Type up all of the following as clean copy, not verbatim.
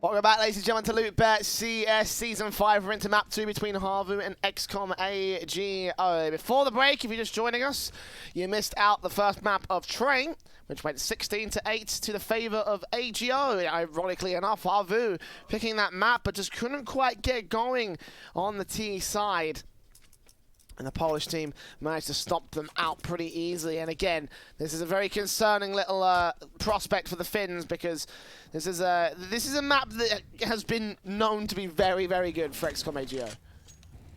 Welcome back, ladies and gentlemen, to LOOT.BET CS Season 5. We're into Map 2 between HAVU and x-kom AGO. Before the break, if you're just joining us, you missed out the first map of Train, which went 16-8 to the favor of AGO. Ironically enough, HAVU picking that map, but just couldn't quite get going on the T side. And the Polish team managed to stop them out pretty easily. And again, this is a very concerning little prospect for the Finns, because this is a map that has been known to be very, very good for x-kom AGO.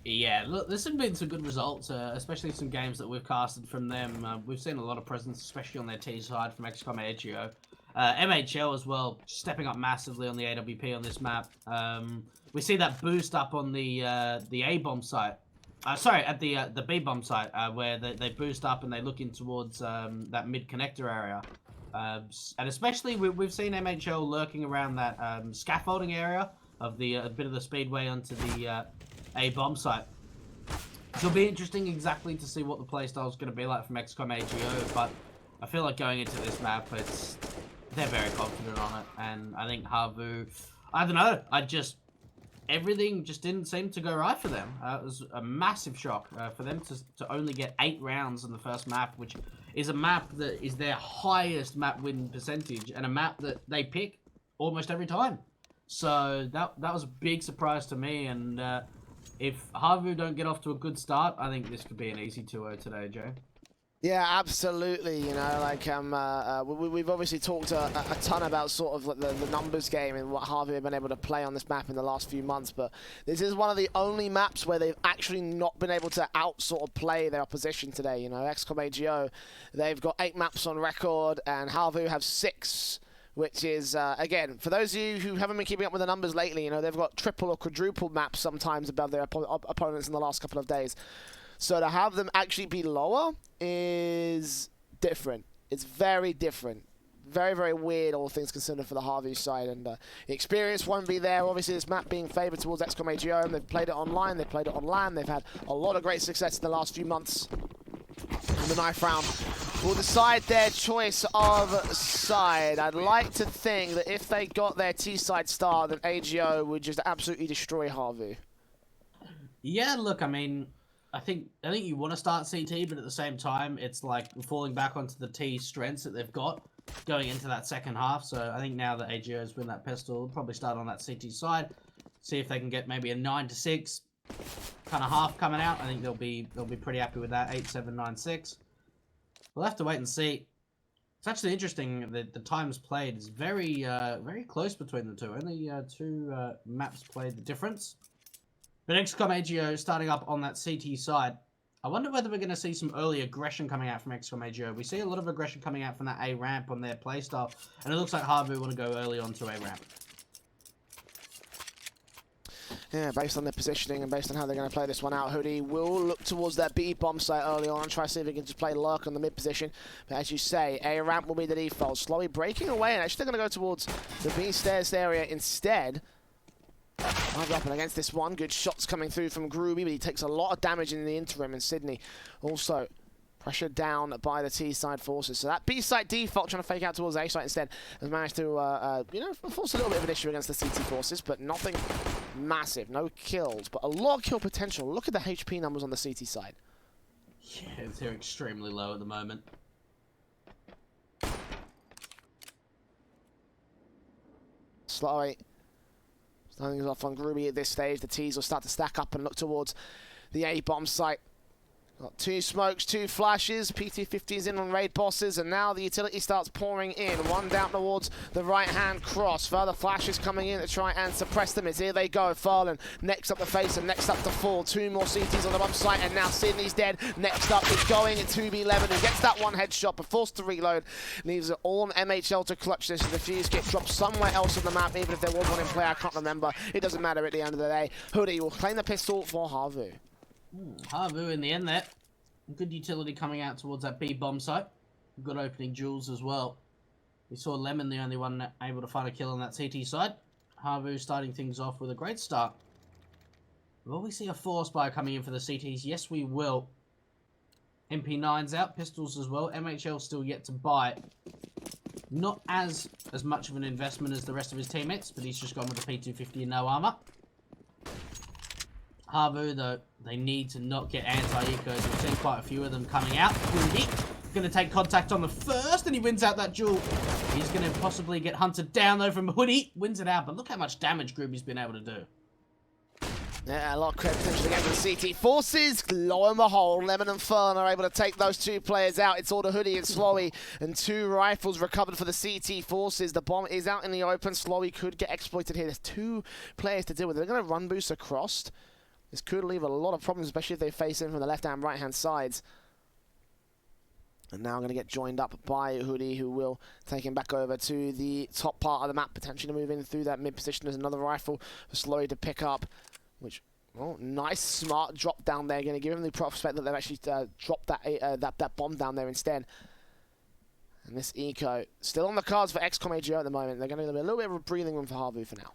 Yeah, look, there's been some good results, especially some games that we've casted from them. We've seen a lot of presence, especially on their T side from x-kom AGO. MHL as well, stepping up massively on the AWP on this map. We see that boost up on the A-bomb site. Sorry, at the B-bomb site, where they boost up and they look in towards that mid-connector area. And especially, we've seen MHL lurking around that scaffolding area of the a bit of the speedway onto the A-bomb site. So it'll be interesting exactly to see what the playstyle is going to be like from x-kom AGO, but I feel like going into this map, they're very confident on it. And I think HAVU, I don't know, everything just didn't seem to go right for them. It was a massive shock for them to only get 8 rounds in the first map, which is a map that is their highest map win percentage, and a map that they pick almost every time. So that was a big surprise to me, and if HAVU don't get off to a good start, I think this could be an easy 2-0 today, Joe. Yeah, absolutely. You know, like we've obviously talked a ton about sort of like the numbers game and what HAVU have been able to play on this map in the last few months, but this is one of the only maps where they've actually not been able to sort of play their opposition today. You know, x-kom AGO, they've got 8 maps on record, and HAVU have 6. Which is, again, for those of you who haven't been keeping up with the numbers lately, you know, they've got triple or quadruple maps sometimes above their opponents in the last couple of days. So to have them actually be lower is different. It's very different. Very, very weird, all things considered, for the HAVU side. And the experience won't be there. Obviously, this map being favoured towards x-kom AGO, and they've played it online, they've played it on LAN. They've had a lot of great success in the last few months. And the knife round will decide their choice of side. I'd like to think that if they got their T-side start, then AGO would just absolutely destroy HAVU. Yeah, look, I mean, I think you want to start CT, but at the same time, it's like falling back onto the T strengths that they've got going into that second half. So I think now that AGO's win that pistol, they'll probably start on that CT side, see if they can get maybe a 9-6 kind of half coming out. I think they'll be pretty happy with that. 8-7, 9-6. We'll have to wait and see. It's actually interesting that the times played is very very close between the two. Only 2 maps played the difference. But x-kom AGO starting up on that CT side. I wonder whether we're going to see some early aggression coming out from x-kom AGO. We see a lot of aggression coming out from that A ramp on their playstyle, and it looks like HAVU want to go early onto A ramp. Yeah, based on their positioning and based on how they're going to play this one out, Hoodie will look towards that B bomb site early on and try to see if he can just play lurk on the mid position. But as you say, A ramp will be the default. Slowly breaking away, and actually they're going to go towards the B stairs area instead. Up and against this one. Good shots coming through from Groovy, but he takes a lot of damage in the interim. And Sydney also pressured down by the T-side forces. So that B-side default trying to fake out towards A-side instead has managed to, you know, force a little bit of an issue against the CT forces, but nothing massive. No kills, but a lot of kill potential. Look at the HP numbers on the CT side. Yeah, they're extremely low at the moment. Slowly starting things off on Groovy at this stage. The T's will start to stack up and look towards the A-bomb site. Got 2 smokes, 2 flashes, PT-50's in on raid bosses, and now the utility starts pouring in. One down towards the right-hand cross. Further flashes coming in to try and suppress them. As here they go. Farland next up the face and next up to fall. 2 more CTs on the bump site, and now Sydney's dead. Next up is going at 2B11, who gets that one headshot, but forced to reload. Leaves it all on MHL to clutch this. The fuse get dropped somewhere else on the map, even if there was one in play, I can't remember. It doesn't matter at the end of the day. Hoodie will claim the pistol for HAVU. HAVU in the end there. Good utility coming out towards that B bomb site. Good opening duels as well. We saw Lemon the only one able to find a kill on that CT side. HAVU starting things off with a great start. Will we see a force buy coming in for the CTs? Yes, we will. MP9's out, pistols as well. MHL still yet to buy. Not as much of an investment as the rest of his teammates, but he's just gone with the P250 and no armor. HAVU, though, they need to not get anti-ecos. We've seen quite a few of them coming out. Rudy going to take contact on the first, and he wins out that duel. He's going to possibly get hunted down, though, from Hoodie. Wins it out, but look how much damage Groovy's been able to do. Yeah, a lot of credit potentially again for the CT forces. Lo and behold, Lemon and Fern are able to take those two players out. It's all the Hoodie and Slowy, and 2 rifles recovered for the CT forces. The bomb is out in the open. Slowy could get exploited here. There's 2 players to deal with. They're going to run boost across. This could leave a lot of problems, especially if they face in from the left and right hand sides. And now I'm going to get joined up by Hoodie, who will take him back over to the top part of the map, potentially move in through that mid position. There's another rifle for Slowy to pick up, which, well, nice, smart drop down there. Going to give him the prospect that they've actually dropped that bomb down there instead. And this eco still on the cards for x-kom AGO at the moment. They're going to be a little bit of a breathing room for HAVU for now.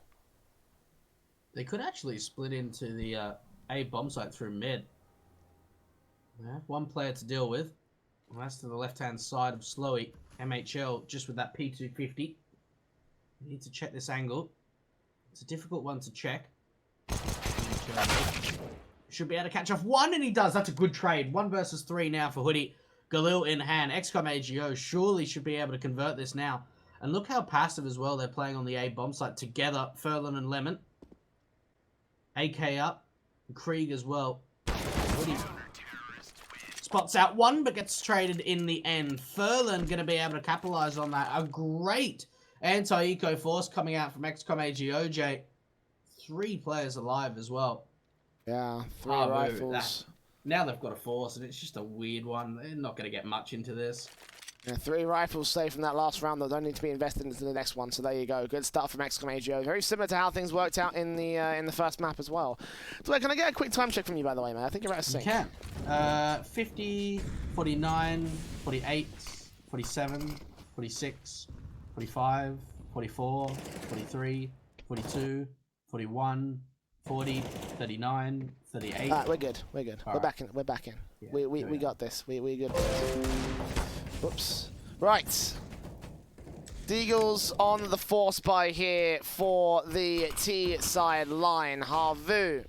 They could actually split into the A bomb site through mid. Yeah, 1 player to deal with. Well, that's to the left-hand side of Slowy. MHL just with that P250. We need to check this angle. It's a difficult one to check. Should be able to catch off 1, and he does. That's a good trade. 1 versus 3 now for Hoodie. Galil in hand. x-kom AGO surely should be able to convert this now. And look how passive as well they're playing on the A bomb site together. Furlan and Lemon. AK up. Krieg as well. Hoodie spots out 1, but gets traded in the end. Furlan going to be able to capitalize on that. A great anti-eco force coming out from x-kom AGOJ. 3 players alive as well. Yeah, 3 rifles. Now they've got a force, and it's just a weird one. They're not going to get much into this. Yeah, 3 rifles saved from that last round that don't need to be invested into the next one. So there you go. Good start from x-kom AGO. Very similar to how things worked out in the first map as well. So can I get a quick time check from you, by the way, man? I think you're out of sync. You can. 50, 49, 48, 47, 46, 45, 44, 43, 42, 41, 40, 39, 38. We're good. We're good. We're back in. We're back in. Yeah, we got this. We're good. Whoops. Right. Deagles on the force buy here for the T side line. HAVU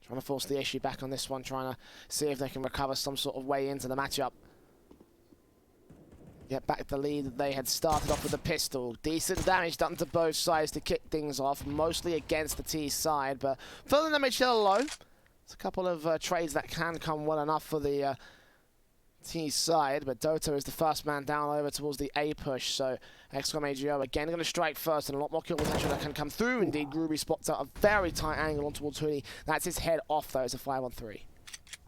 trying to force the issue back on this one, trying to see if they can recover some sort of way into the matchup. Get back the lead that they had started off with the pistol. Decent damage done to both sides to kick things off, mostly against the T side, but further than MHL low. It's a couple of trades that can come well enough for the T side, but Dota is the first man down over towards the A push, so x-kom AGO again going to strike first, and a lot more kill potential that can come through. Indeed, Groovy spots out a very tight angle on towards Hoodie. That's his head off, though. It's a 5-on-3.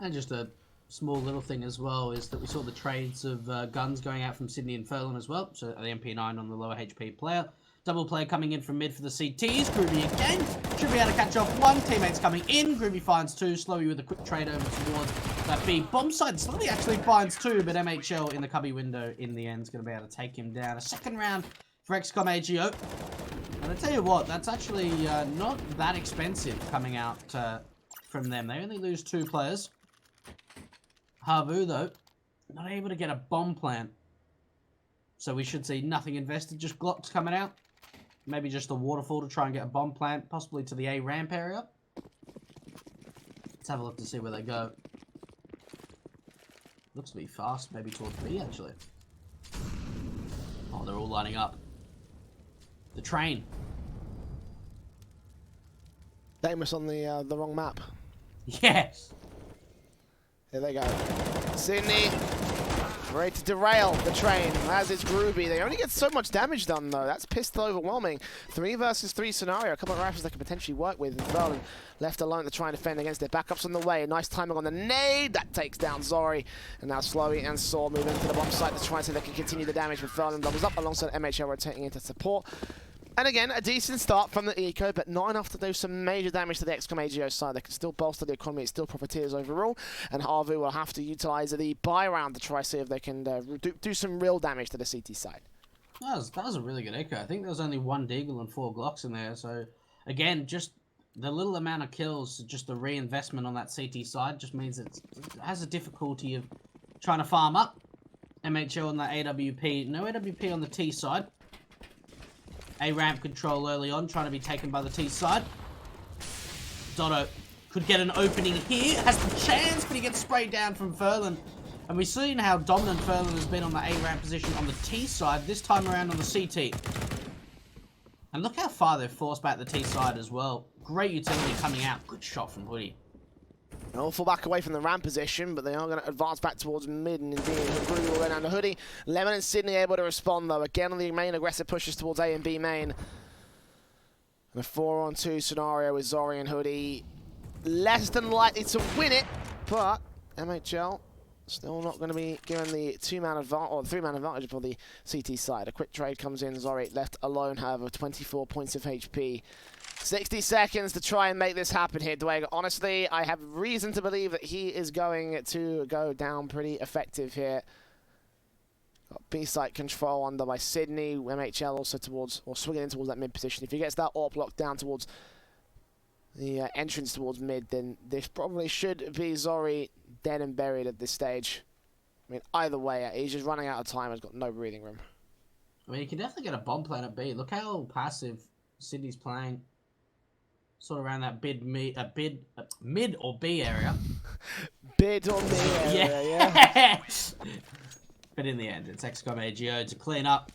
And just a small little thing as well is that we saw the trades of guns going out from Sydney and Furlan as well, so the MP9 on the lower HP player. Double player coming in from mid for the CTs. Groovy again. Should be able to catch off 1. Teammates coming in. Groovy finds 2. Slowy with a quick trade over towards that B bomb side. Slowy actually finds 2, but MHL in the cubby window in the end is going to be able to take him down. A second round for x-kom AGO. And I tell you what, that's actually not that expensive coming out from them. They only lose 2 players. HAVU, though, not able to get a bomb plant. So we should see nothing invested, just Glocks coming out. Maybe just a waterfall to try and get a bomb plant, possibly to the A ramp area. Let's have a look to see where they go. Looks to be fast, maybe towards B, actually. Oh, they're all lining up. The train. Damus on the wrong map. Yes! Here they go. Sydney, ready to derail the train, as is Groovy. They only get so much damage done, though. That's pistol overwhelming. 3 versus 3 scenario. A couple of rifles they could potentially work with. Berlin left alone to try and defend against their backups on the way. Nice timing on the nade. That takes down Zori. And now Slowy and Saw move into the bomb site to try and see if they can continue the damage. But Berlin doubles up alongside MHL rotating into support. And again, a decent start from the Eco, but not enough to do some major damage to the x-kom AGO side. They can still bolster the economy, it's still profiteers overall, and HAVU will have to utilize the buy round to try see if they can do some real damage to the CT side. That was a really good Eco. I think there was only 1 Deagle and 4 Glocks in there, so again, just the little amount of kills, just the reinvestment on that CT side just means it has a difficulty of trying to farm up. MHL on that AWP. No AWP on the T side. A ramp control early on, trying to be taken by the T side. Dotto could get an opening here. Has the chance, but he gets sprayed down from Furlan. And we've seen how dominant Furlan has been on the A ramp position on the T side, this time around on the CT. And look how far they've forced back the T side as well. Great utility coming out. Good shot from Hoodie. They'll fall back away from the ramp position, but they are going to advance back towards mid, and indeed, Groovy will go down to Hoodie. Lemon and Sydney able to respond, though. Again, on the main aggressive pushes towards A and B main. And a 4-on-2 scenario with Zori and Hoodie. Less than likely to win it, but MHL still not going to be given the 2-man advantage, or 3-man advantage for the CT side. A quick trade comes in, Zori left alone, however, 24 points of HP. 60 seconds to try and make this happen here, Dwayne. Honestly, I have reason to believe that he is going to go down pretty effective here. Got B-site control under by Sydney. MHL also towards, or swinging in towards that mid position. If he gets that AWP locked down towards the entrance towards mid, then this probably should be Zori dead and buried at this stage. I mean, either way, he's just running out of time. He's got no breathing room. I mean, you can definitely get a bomb plan at B. Look how passive Sydney's playing. Sort of around that mid or B area. Bid or B area, yeah. But in the end, it's x-kom AGO to clean up.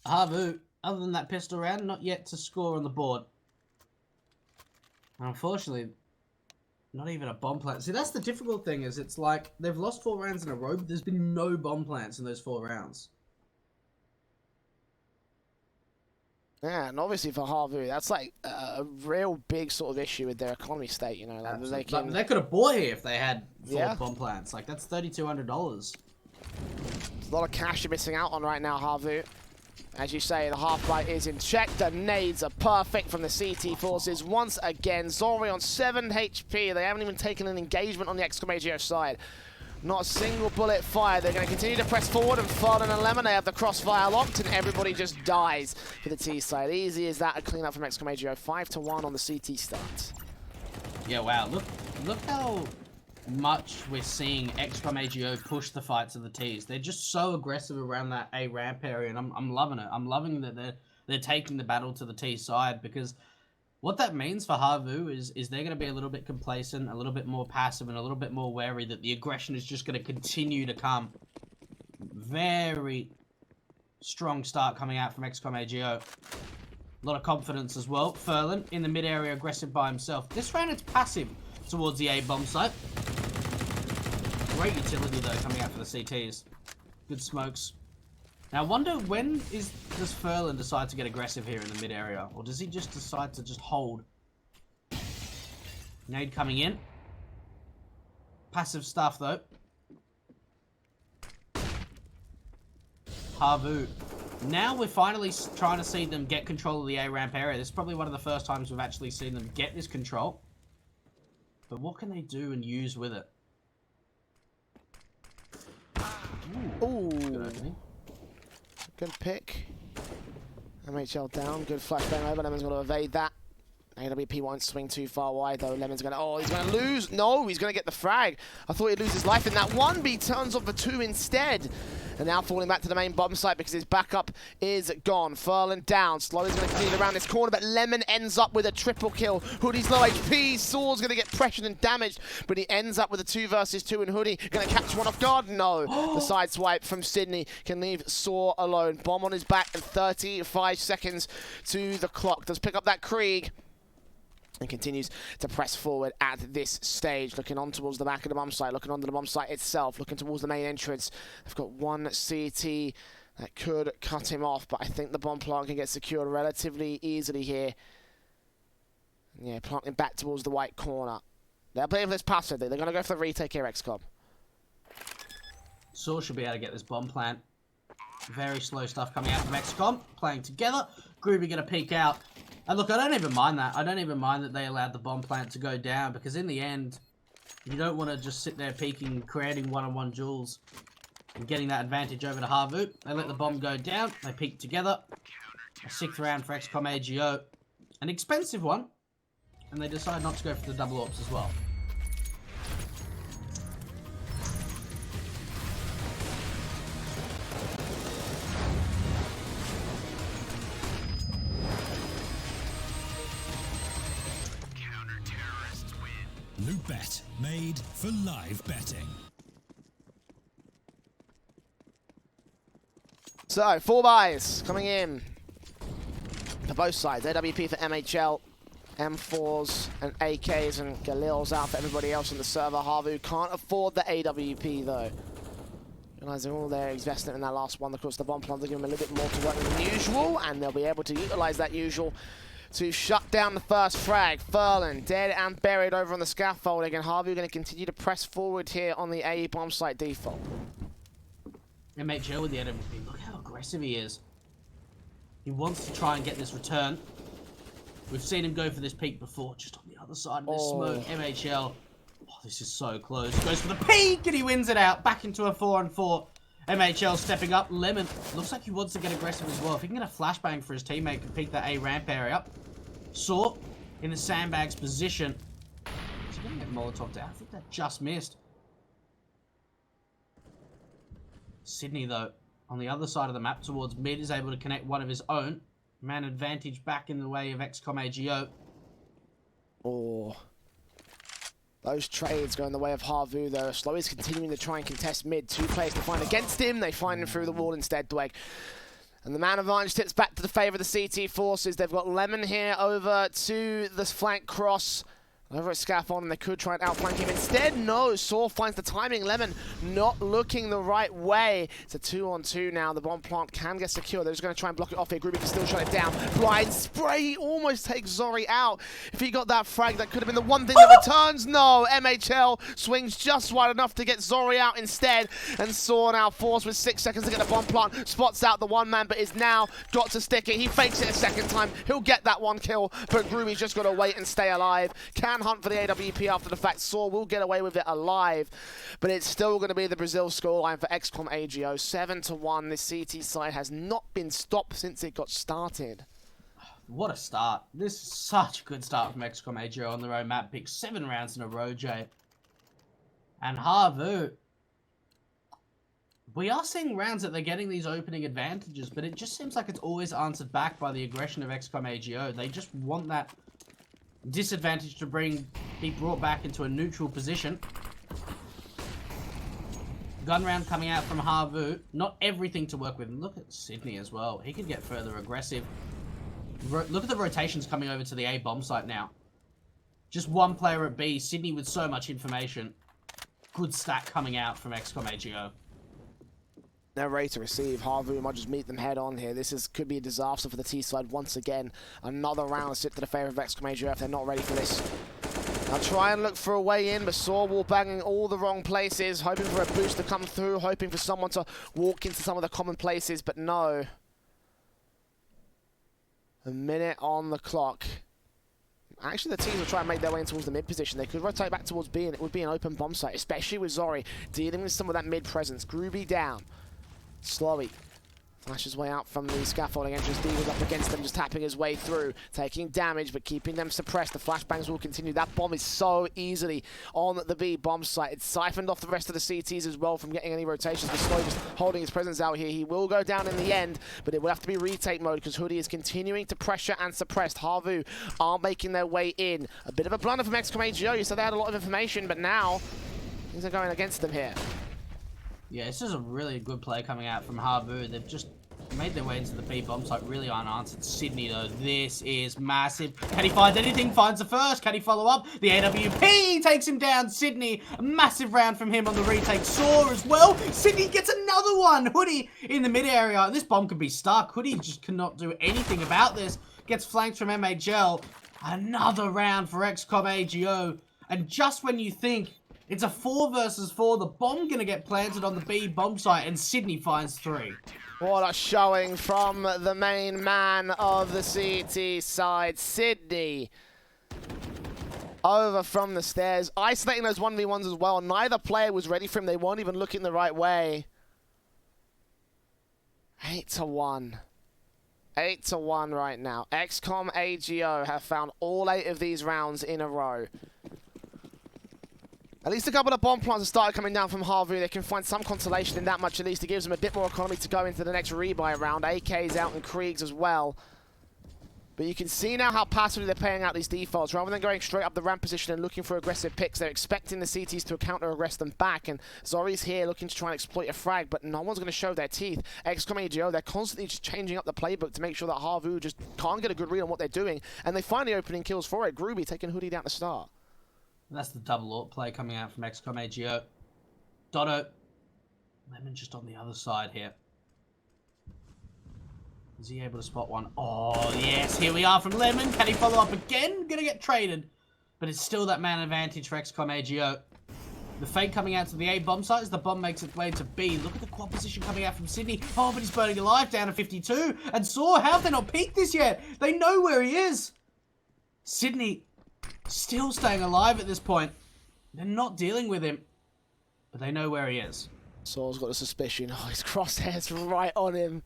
HAVU, other than that pistol round, not yet to score on the board. And unfortunately, not even a bomb plant. See, that's the difficult thing, is it's like they've lost 4 rounds in a row, but there's been no bomb plants in those 4 rounds. Yeah, and obviously for HAVU, that's like a real big sort of issue with their economy state, you know. Like they could have bought here if they had 4 yeah. bomb plants. Like, that's $3,200. There's a lot of cash you're missing out on right now, HAVU. As you say, the half-light is in check. The nades are perfect from the CT forces. Once again, Zori on 7 HP. They haven't even taken an engagement on the x-kom AGO side. Not a single bullet fired. They're going to continue to press forward, and Furlan and Lemon have the crossfire locked, and everybody just dies for the T side. Easy as that, a clean up from x-kom AGO. 5-1 on the CT start. Yeah, wow. Look how much we're seeing x-kom AGO push the fight to the Ts. They're just so aggressive around that A ramp area, and I'm loving it. I'm loving that they're taking the battle to the T side, because what that means for HAVU is they're going to be a little bit complacent, a little bit more passive, and a little bit more wary that the aggression is just going to continue to come. Very strong start coming out from x-kom AGO. A lot of confidence as well. Furlan in the mid area, aggressive by himself. This round it's passive towards the A bomb site. Great utility though coming out for the CTs. Good smokes. Now I wonder does Furlan decide to get aggressive here in the mid area, or does he just decide to just hold? Nade coming in. Passive stuff though. HAVU. Now we're finally trying to see them get control of the A ramp area. This is probably one of the first times we've actually seen them get this control. But what can they do and use with it? Ooh. Good opening. Good pick. MHL down. Good flashbang over. Lemon's going to evade that. AWP won't swing too far wide though. Lemon's going to... Oh, he's going to lose. No, he's going to get the frag. I thought he'd lose his life in that one, but he turns off the 2 instead. And now falling back to the main bomb site because his backup is gone. Furlan down. Slowly's going to continue around this corner, but Lemon ends up with a triple kill. Hoodie's low HP. Saw's going to get pressured and damaged, but he ends up with a 2 versus 2, and Hoodie going to catch one off guard. No. The side swipe from Sydney can leave Saw alone. Bomb on his back and 35 seconds to the clock. Does pick up that Krieg. And continues to press forward at this stage, looking on towards the back of the bomb site, looking onto the bomb site itself, looking towards the main entrance. They've got 1 CT that could cut him off, but I think the bomb plant can get secured relatively easily here. Yeah, planting back towards the white corner. They're playing for this passively. They're going to go for the retake here, x-kom. Saw should be able to get this bomb plant. Very slow stuff coming out from x-kom, playing together. Groovy going to peek out. And look, I don't even mind that. I don't even mind that they allowed the bomb plant to go down, because in the end, you don't want to just sit there peeking, creating one-on-one duels, and getting that advantage over to HAVU. They let the bomb go down. They peek together. A 6th round for x-kom AGO. An expensive one. And they decide not to go for the double AWPs as well. LOOT.BET, made for live betting. So, 4 buys coming in for both sides. AWP for MHL, M4s and AKs, and Galil's out for everybody else on the server. HAVU can't afford the AWP though. Realizing all their investment in that last one, of course the bomb plant will give them a little bit more to work than usual, and they'll be able to utilize that usual to shut down the first frag. Furlan dead and buried over on the scaffolding, and HAVU going to continue to press forward here on the A bomb site default. MHL with the AWP, look how aggressive he is. He wants to try and get this return. We've seen him go for this peak before, just on the other side of this smoke. MHL, oh, this is so close. Goes for the peak and he wins it out. Back into a 4-on-4. MHL stepping up. Lemon looks like he wants to get aggressive as well. If he can get a flashbang for his teammate to peek that A ramp area. Saw in the sandbags position. Is he going to get Molotov down? I think that just missed. Sydney, though, on the other side of the map towards mid, is able to connect one of his own. Man advantage back in the way of x-kom AGO. Oh. Those trades go in the way of HAVU, though. Slow is continuing to try and contest mid. 2 players to find against him. They find him through the wall instead, Dweg. And the man advantage tips back to the favour of the CT forces. They've got Lemon here over to the flank cross. Over at Scaffold, and they could try and outflank him. Instead, no. Saw finds the timing. Lemon not looking the right way. It's a 2-on-2 now. The bomb plant can get secure. They're just going to try and block it off here. Groovy can still shut it down. Blind spray. He almost takes Zori out. If he got that frag, that could have been the one thing that returns. No. MHL swings just wide enough to get Zori out instead. And Saw now forced with 6 seconds to get the bomb plant. Spots out the one man, but is now got to stick it. He fakes it a second time. He'll get that one kill, but Groovy's just got to wait and stay alive. Can hunt for the AWP after the fact. Saw will get away with it alive, but it's still going to be the Brazil scoreline for x-kom AGO. 7-1. This CT side has not been stopped since it got started. What a start. This is such a good start from x-kom AGO on their own map pick. 7 rounds in a row, Jay. And HAVU, we are seeing rounds that they're getting these opening advantages, but it just seems like it's always answered back by the aggression of x-kom AGO. They just want that disadvantage to be brought back into a neutral position. Gun round coming out from HAVU. Not everything to work with. Look at Sydney as well. He could get further aggressive. Look at the rotations coming over to the A bomb site now. Just one player at B. Sydney with so much information. Good stack coming out from x-kom AGO. They're ready to receive. HAVU might just meet them head on here. This could be a disaster for the T side once again. Another round sit to the favour of x-kom AGO if they're not ready for this. I'll try and look for a way in, but Saw wall banging all the wrong places, hoping for a boost to come through, hoping for someone to walk into some of the common places, but no. A minute on the clock. Actually, the teams will try and make their way in towards the mid position. They could rotate back towards B, and it would be an open bomb site, especially with Zori dealing with some of that mid presence. Groovy down. Slowy flashes way out from the scaffolding entrance. D was up against them, just tapping his way through, taking damage, but keeping them suppressed. The flashbangs will continue. That bomb is so easily on the B bomb site. It's siphoned off the rest of the CTs as well from getting any rotations. But Slowy just holding his presence out here. He will go down in the end, but it will have to be retake mode because Hoodie is continuing to pressure and suppress. HAVU are making their way in. A bit of a blunder from x-kom AGO. You said they had a lot of information, but now things are going against them here. Yeah, this is a really good play coming out from HAVU. They've just made their way into the B bomb site really unanswered. Sydney, though, this is massive. Can he find anything? Finds the first. Can he follow up? The AWP takes him down. Sydney, a massive round from him on the retake. Saw as well. Sydney gets another one. Hoodie in the mid area. This bomb could be stuck. Hoodie just cannot do anything about this. Gets flanked from MHL. Another round for x-kom AGO. And just when you think it's a 4 versus 4, the bomb gonna get planted on the B bomb site, and Sydney finds 3. What a showing from the main man of the CT side, Sydney. Over from the stairs, isolating those 1v1s as well. Neither player was ready for him. They weren't even looking the right way. 8-1. 8-1 right now. x-kom AGO have found all 8 of these rounds in a row. At least a couple of bomb plants have started coming down from HAVU. They can find some consolation in that much. At least it gives them a bit more economy to go into the next rebuy round. AK's out and Kriegs as well. But you can see now how passively they're playing out these defaults. Rather than going straight up the ramp position and looking for aggressive picks, they're expecting the CTs to counter-aggress them back. And Zori's here looking to try and exploit a frag, but no one's going to show their teeth. x-kom AGO, they're constantly just changing up the playbook to make sure that HAVU just can't get a good read on what they're doing. And they find the opening kills for it. Groovy taking Hoodie down to start. That's the double AWP play coming out from x-kom AGO. Dotto. Lemon just on the other side here. Is he able to spot one? Oh, yes. Here we are from Lemon. Can he follow up again? Gonna get traded. But it's still that man advantage for x-kom AGO. The fake coming out to the A bomb site as the bomb makes its way to B. Look at the quad position coming out from Sydney. Oh, but he's burning alive down to 52. And Saw, how have they not peaked this yet? They know where he is. Sydney still staying alive at this point. They're not dealing with him. But they know where he is. Saw's got a suspicion. Oh, his crosshairs right on him.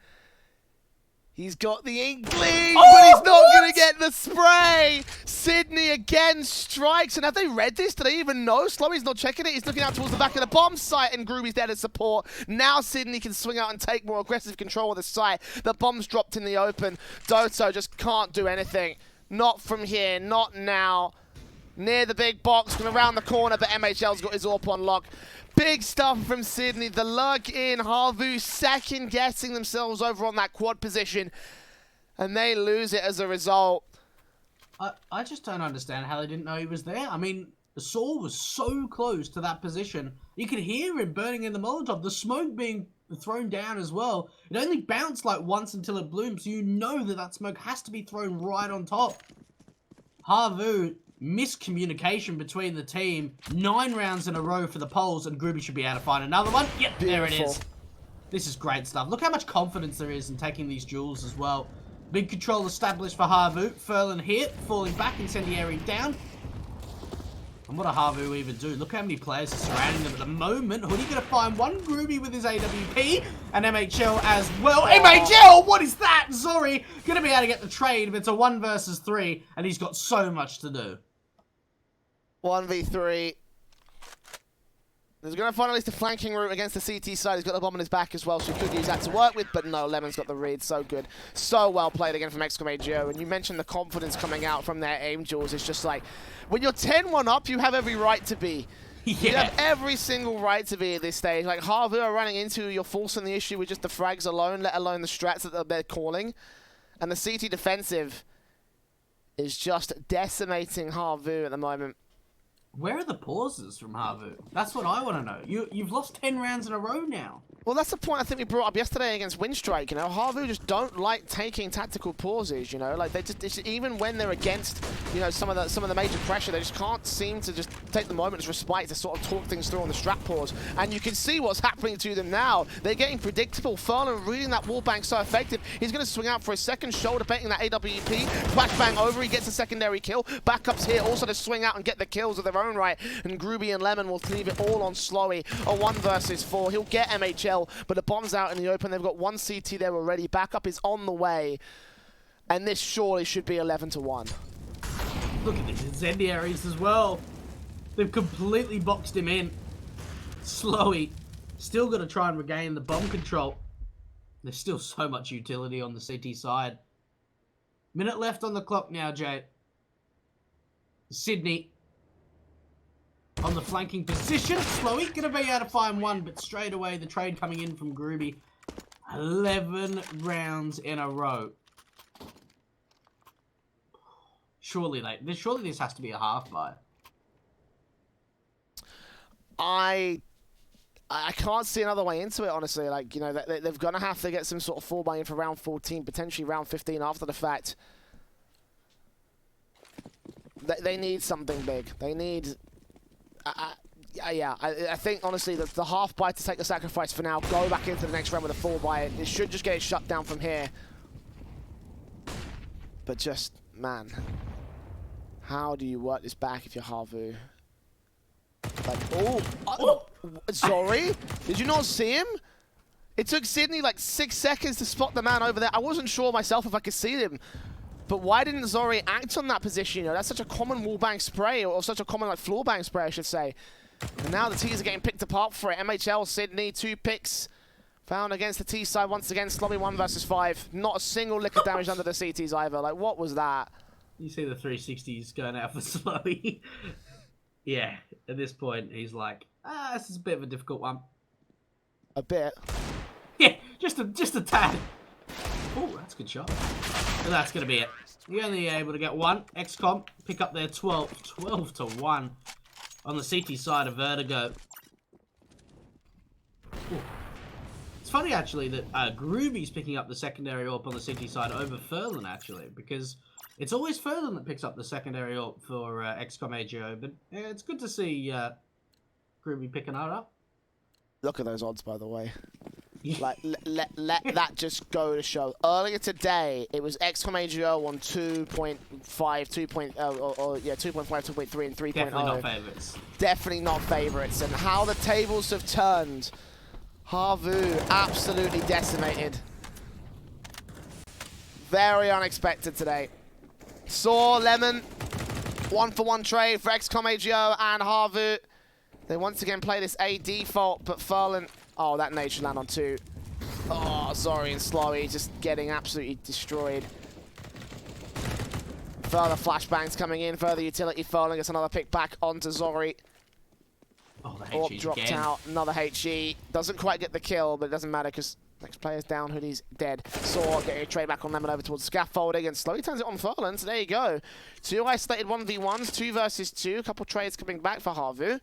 He's got the inkling, but he's not going to get the spray. Sydney again strikes. And have they read this? Do they even know? Slowy's not checking it. He's looking out towards the back of the bomb site, and Groovy's there to support. Now Sydney can swing out and take more aggressive control of the site. The bomb's dropped in the open. Dotto just can't do anything. Not from here, not now. Near the big box, from around the corner, but MHL's got his AWP on lock. Big stuff from Sydney. The lurk in. HAVU second-guessing themselves over on that quad position. And they lose it as a result. I just don't understand how they didn't know he was there. I mean, Saw was so close to that position. You could hear him burning in the Molotov. The smoke being thrown down as well. It only bounced like once until it bloomed, so you know that that smoke has to be thrown right on top. HAVU, miscommunication between the team. 9 rounds in a row for the poles, and Groovy should be able to find another one. Yep, there it is. This is great stuff. Look how much confidence there is in taking these duels as well. Big control established for HAVU. Furlan hit, falling back, incendiary down. And what do HAVU even do? Look how many players are surrounding them at the moment. Hoodie gonna find one. Groovy with his AWP, and MHL as well. MHL, what is that? Zori gonna be able to get the trade, but it's a 1 versus 3, and he's got so much to do. 1v3. He's going to find at least a flanking route against the CT side. He's got the bomb on his back as well, so he could use that to work with, but no, Lemon's got the read. So good. So well played again from x-kom AGO. And you mentioned the confidence coming out from their aim duels. It's just like, when you're 10-1 up, you have every right to be. Yeah. You have every single right to be at this stage. Like, HAVU are running into, you're forcing the issue with just the frags alone, let alone the strats that they're calling. And the CT defensive is just decimating HAVU at the moment. Where are the pauses from HAVU? That's what I want to know. You've lost 10 rounds in a row now. Well, that's the point I think we brought up yesterday against Windstrike. You know, HAVU just don't like taking tactical pauses. You know, like they just even when they're against, you know, some of the major pressure, they just can't seem to just take the moment's respite to sort of talk things through on the strat pause. And you can see what's happening to them now. They're getting predictable. Furlan reading that wallbang so effective. He's going to swing out for a second shoulder baiting that AWP. Flashbang over. He gets a secondary kill. Backups here also to swing out and get the kills of their own right. And Groovy and Lemon will leave it all on Slowy. A 1 versus 4. He'll get MHL. But the bomb's out in the open. They've got 1 CT there already. Backup is on the way. And this surely should be 11-1. Look at these incendiaries as well. They've completely boxed him in. Slowy. Still got to try and regain the bomb control. There's still so much utility on the CT side. Minute left on the clock now, Jay. Sydney on the flanking position. Slowy gonna be able to find one, but straight away the trade coming in from Groovy. 11 rounds in a row. Surely this has to be a half buy. I can't see another way into it, honestly. Like, you know, they're gonna have to get some sort of 4 buy-in for round 14, potentially round 15 after the fact. They need something big. They need. I think, honestly, that the half buy to take the sacrifice for now, go back into the next round with a 4 buy. It should just get it shut down from here. But just, man, how do you work this back if you're HAVU? Like, sorry? Did you not see him? It took Sydney like 6 seconds to spot the man over there. I wasn't sure myself if I could see him. But why didn't Zori act on that position? You know, that's such a common wallbang spray, or such a common like floor bang spray, I should say. And now the T's are getting picked apart for it. MHL, Sydney, 2 picks. Found against the T side once again. Slobby 1 versus 5. Not a single lick of damage under the CTs either. Like, what was that? You see the 360s going out for Slobby. Yeah, at this point, he's like, this is a bit of a difficult one. A bit. Yeah, just a tad. Oh, that's a good shot. And that's going to be it. You're only able to get one. x-kom pick up their 12 to 1 on the CT side of Vertigo. Ooh. It's funny, actually, that Groovy's picking up the secondary AWP on the CT side over Furlan, actually, because it's always Furlan that picks up the secondary AWP for x-kom AGO, but it's good to see Groovy picking that up. Look at those odds, by the way. Like, let that just go to show. Earlier today, it was x-kom AGO on 2.5, 2.5, 2.3, and 3.0. Definitely not favorites. Definitely not favorites. And how the tables have turned. HAVU absolutely decimated. Very unexpected today. Saw Lemon, 1-for-1 trade for x-kom AGO and HAVU. They once again play this A default, but Furlan, oh, that nade should land on 2. Oh, Zori and Slowy just getting absolutely destroyed. Further flashbangs coming in, further utility. Furlan gets another pick back onto Zori. Oh, the Orb HE dropped again. out, another HE. Doesn't quite get the kill, but it doesn't matter because next player's down, Hoodie's dead. Saw getting a trade back on Lemon over towards scaffolding, and slowly turns it on Furlan, so there you go. 2 isolated 1v1s, 2 versus 2. A couple trades coming back for HAVU.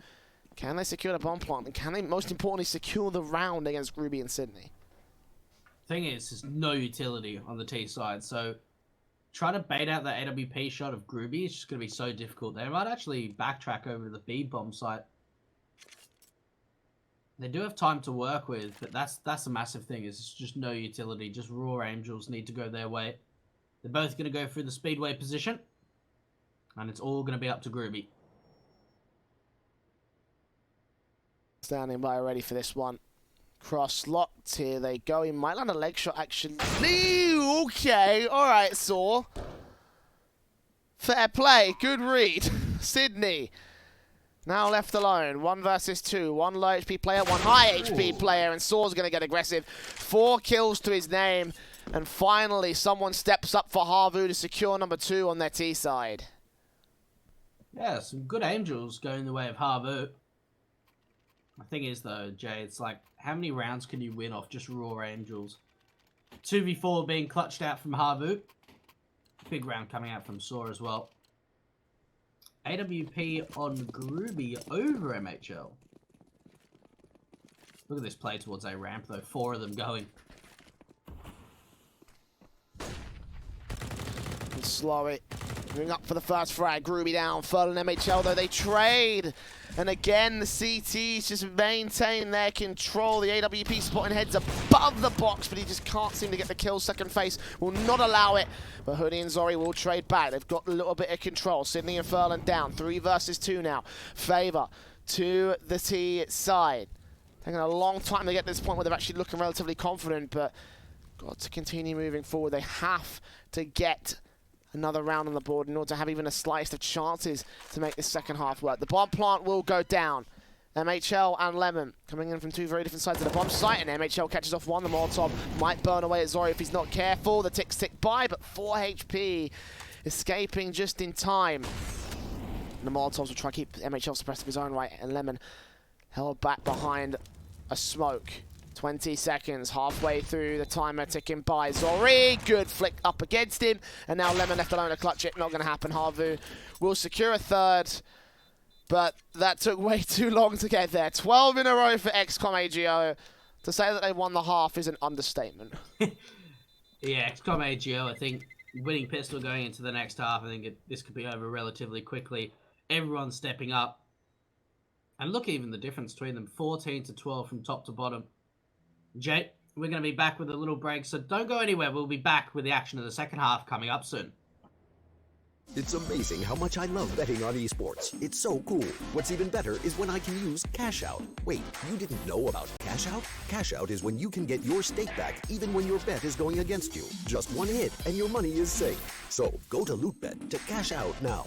Can they secure the bomb plant, and can they, most importantly, secure the round against Ruby and Sydney? Thing is, there's no utility on the T side, so trying to bait out the AWP shot of Groovy is just going to be so difficult. They might actually backtrack over to the B bomb site. They do have time to work with, but that's a massive thing. Is just no utility. Just raw Angels need to go their way. They're both going to go through the speedway position, and it's all going to be up to Groovy. Standing by ready for this one. Cross locked, here they go. He might land a leg shot actually. Okay, alright, Saw. Fair play, good read. Sydney. Now left alone. 1 versus 2. 1 low HP player, 1 high HP player, and Saw's going to get aggressive. 4 kills to his name. And finally, someone steps up for HAVU to secure number 2 on their T side. Yeah, some good Angels going the way of HAVU. The thing is, though, Jay, it's like, how many rounds can you win off just raw Angels? 2v4 being clutched out from HAVU. Big round coming out from Saw as well. AWP on Groovy over MHL. Look at this play towards a ramp, though. 4 of them going. And slow it. Moving up for the first frag. Groovy down. Furlan MHL, though, they trade. And again, the CTs just maintain their control. The AWP spotting heads above the box, but he just can't seem to get the kill. Second face will not allow it. But Hoodie and Zori will trade back. They've got a little bit of control. Sydney and Furlan down. 3 versus 2 now. Favor to the T side. Taking a long time to get to this point where they're actually looking relatively confident, but got to continue moving forward. They have to get another round on the board in order to have even a slice of chances to make this second half work. The bomb plant will go down. MHL and Lemon coming in from 2 very different sides of the bomb site, and MHL catches off 1. The Molotov might burn away at Zori if he's not careful. The ticks tick by, but 4 HP escaping just in time. And the Molotovs will try to keep MHL suppressed of his own right, and Lemon held back behind a smoke. 20 seconds, halfway through the timer ticking by. Zori, good flick up against him, and now Lemon left alone to clutch it. Not going to happen. HAVU will secure a 3rd, but that took way too long to get there. 12 in a row for x-kom AGO. To say that they won the half is an understatement. Yeah, x-kom AGO, I think, winning pistol going into the next half, I think this could be over relatively quickly. Everyone's stepping up. And look even the difference between them, 14 to 12 from top to bottom. Jay, we're going to be back with a little break, so don't go anywhere. We'll be back with the action of the second half coming up soon. It's amazing how much I love betting on esports. It's so cool. What's even better is when I can use Cash Out. Wait, you didn't know about Cash Out? Cash Out is when you can get your stake back even when your bet is going against you. Just 1 hit and your money is safe. So go to LOOT.BET to cash out now.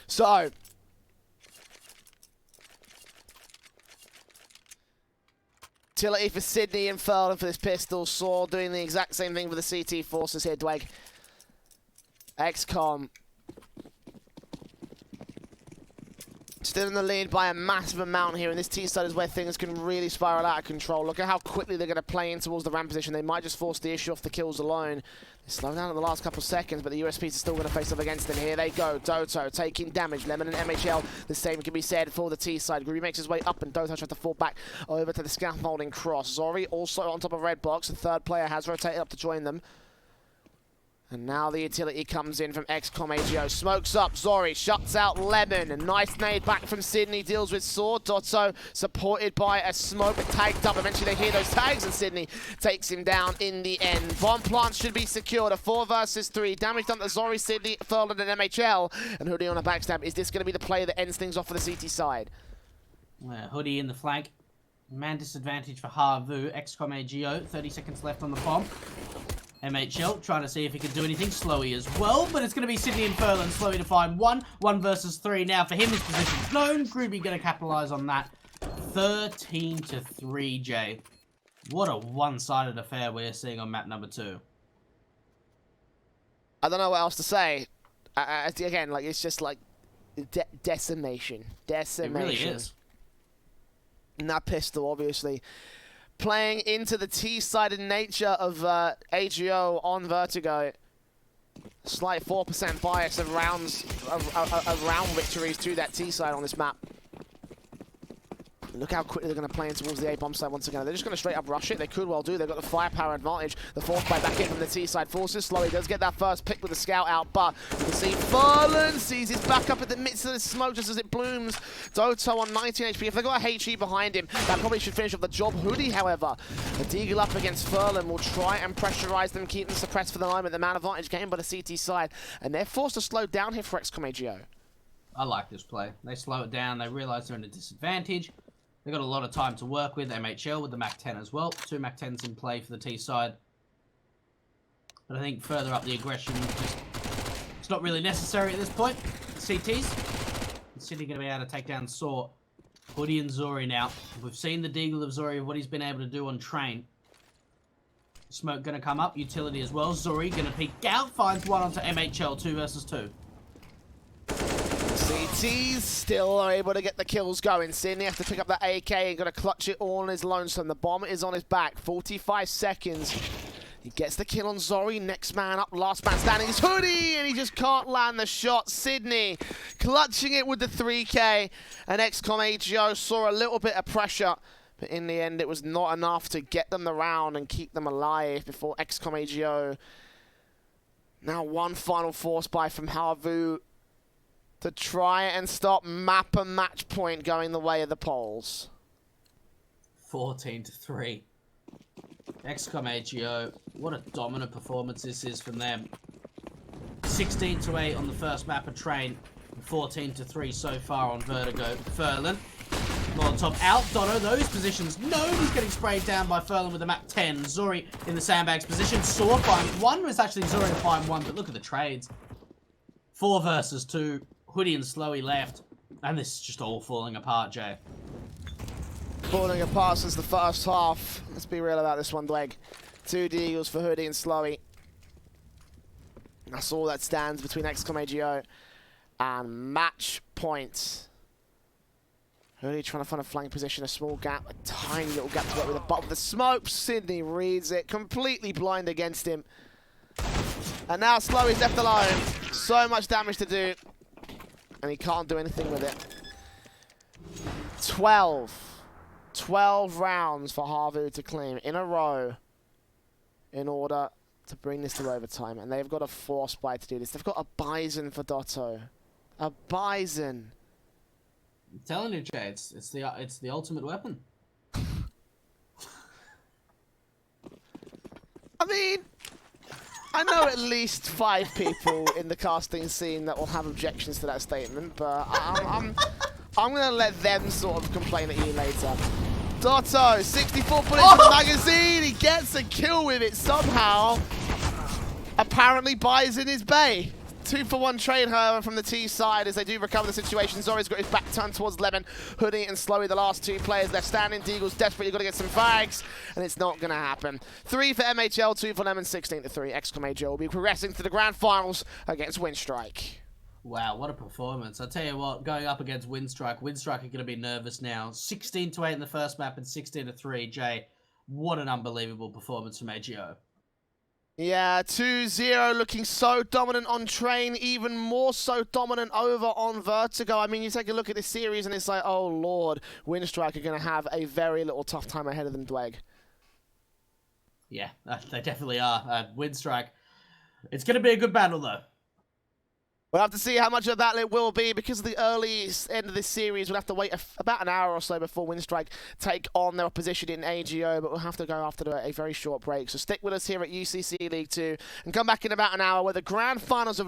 So, Utility for Sydney and Furlan for this pistol. Saw doing the exact same thing for the CT forces here, Dweg. x-kom still in the lead by a massive amount here, and this T-side is where things can really spiral out of control. Look at how quickly they're going to play in towards the ramp position. They might just force the issue off the kills alone. They slow down in the last couple of seconds, but the USPs are still going to face up against them. Here they go. Doto taking damage. Lemon and MHL, the same can be said for the T-side. Groovy makes his way up, and Doto tries to fall back over to the scaffolding cross. Zori also on top of Red Box. The third player has rotated up to join them. And now the utility comes in from x-kom AGO. Smokes up, Zori shuts out Lemon. A nice nade back from Sydney, deals with Sword. Dotto supported by a smoke, tagged up. Eventually they hear those tags, and Sydney takes him down in the end. Bomb plant should be secured. A 4 versus 3. Damage done to Zori, Sydney, Furlan, and MHL. And Hoodie on a backstab. Is this going to be the play that ends things off for the CT side? Hoodie in the flank. Man disadvantage for HAVU. x-kom AGO. 30 seconds left on the bomb. MHL trying to see if he can do anything. Slowy as well, but it's going to be Sydney and Furlan. Slowy to find 1 versus 3. Now for him, his position's known. Groovy going to capitalize on that. 13-3, Jay. What a one-sided affair we're seeing on map number 2. I don't know what else to say. Again, like, it's just like decimation. Decimation. It really is. And that pistol, obviously, playing into the T-sided nature of AGO on Vertigo. Slight 4% bias of rounds, round victories to that T-side on this map. Look how quickly they're going to play in towards the A-bomb side once again. They're just going to straight up rush it. They could well do. They've got the firepower advantage. The fourth play back in from the T-side forces. Slowly does get that first pick with the scout out, but you can see Furlan sees his back up at the midst of the smoke just as it blooms. Doto on 19 HP. If they've got a HE behind him, that probably should finish off the job. Hoodie, however, the Deagle up against Furlan will try and pressurize them, keep them suppressed for the moment. The man advantage gained by the CT side, and they're forced to slow down here for x-kom AGO. I like this play. They slow it down. They realize they're in a disadvantage. They've got a lot of time to work with. MHL with the Mac 10 as well. 2 Mac 10s in play for the T side. But I think further up the aggression, it's not really necessary at this point. CTs. Sydney going to be able to take down Saw. Hoodie and Zori now. We've seen the Deagle of Zori, what he's been able to do on train. Smoke going to come up. Utility as well. Zori going to peek out. Finds 1 onto MHL. 2 versus 2. CTs still are able to get the kills going. Sydney has to pick up that AK and got to clutch it all on his lonesome. The bomb is on his back. 45 seconds. He gets the kill on Zori. Next man up, last man standing is Hoodie, and he just can't land the shot. Sydney clutching it with the 3K, and x-kom AGO saw a little bit of pressure, but in the end it was not enough to get them the round and keep them alive before x-kom AGO. Now one final force buy from HAVU to try and stop map and match point going the way of the Poles. 14-3. x-kom AGO, what a dominant performance this is from them. 16-8 on the first map of Train, 14-3 so far on Vertigo. Furlan, Molotov out. Dotto, those positions. No, he's getting sprayed down by Furlan with the map 10. Zori in the sandbags position. Saw finds 1. Was actually Zori to find 1, but look at the trades. 4 versus 2. Hoodie and Slowy left, and this is just all falling apart, Jay. Falling apart since the first half. Let's be real about this one, Dweg. 2 Deagles for Hoodie and Slowy. That's all that stands between x-kom AGO and match point. Hoodie trying to find a flank position, a small gap, a tiny little gap to get with the butt of the smoke. Sydney reads it, completely blind against him. And now Slowy's left alone. So much damage to do, and he can't do anything with it. 12 rounds for HAVU to claim in a row in order to bring this to overtime, and they've got a force buy to do this. They've got a Bison for Dotto. A Bison. I'm telling you, Jay, it's the ultimate weapon. I mean, I know at least 5 people in the casting scene that will have objections to that statement, but I'm gonna let them sort of complain at you later. Dotto, 64 bullets in the magazine. He gets a kill with it somehow. Apparently buys in his bay. 2-for-1 trade, however, from the T side as they do recover the situation. Zori's got his back turned towards Lemon. Hoodie and Slowy, the last two players left standing. Deagle's desperately got to get some frags, and it's not going to happen. 3 for MHL, 2 for Lemon, 16-3. x-kom HAVU will be progressing to the grand finals against Winstrike. Wow, what a performance. I tell you what, going up against Winstrike are going to be nervous now. 16-8 in the first map and 16-3. Jay, what an unbelievable performance from AGO. Yeah, 2-0 looking so dominant on Train, even more so dominant over on Vertigo. I mean, you take a look at this series and it's like, oh lord, Winstrike are going to have a very little tough time ahead of them, Dweg. Yeah, they definitely are. Winstrike, it's going to be a good battle though. We'll have to see how much of that it will be. Because of the early end of this series, we'll have to wait about an hour or so before Winstrike take on their opposition in AGO, but we'll have to go after a very short break. So stick with us here at UCC League 2 and come back in about an hour where the grand finals of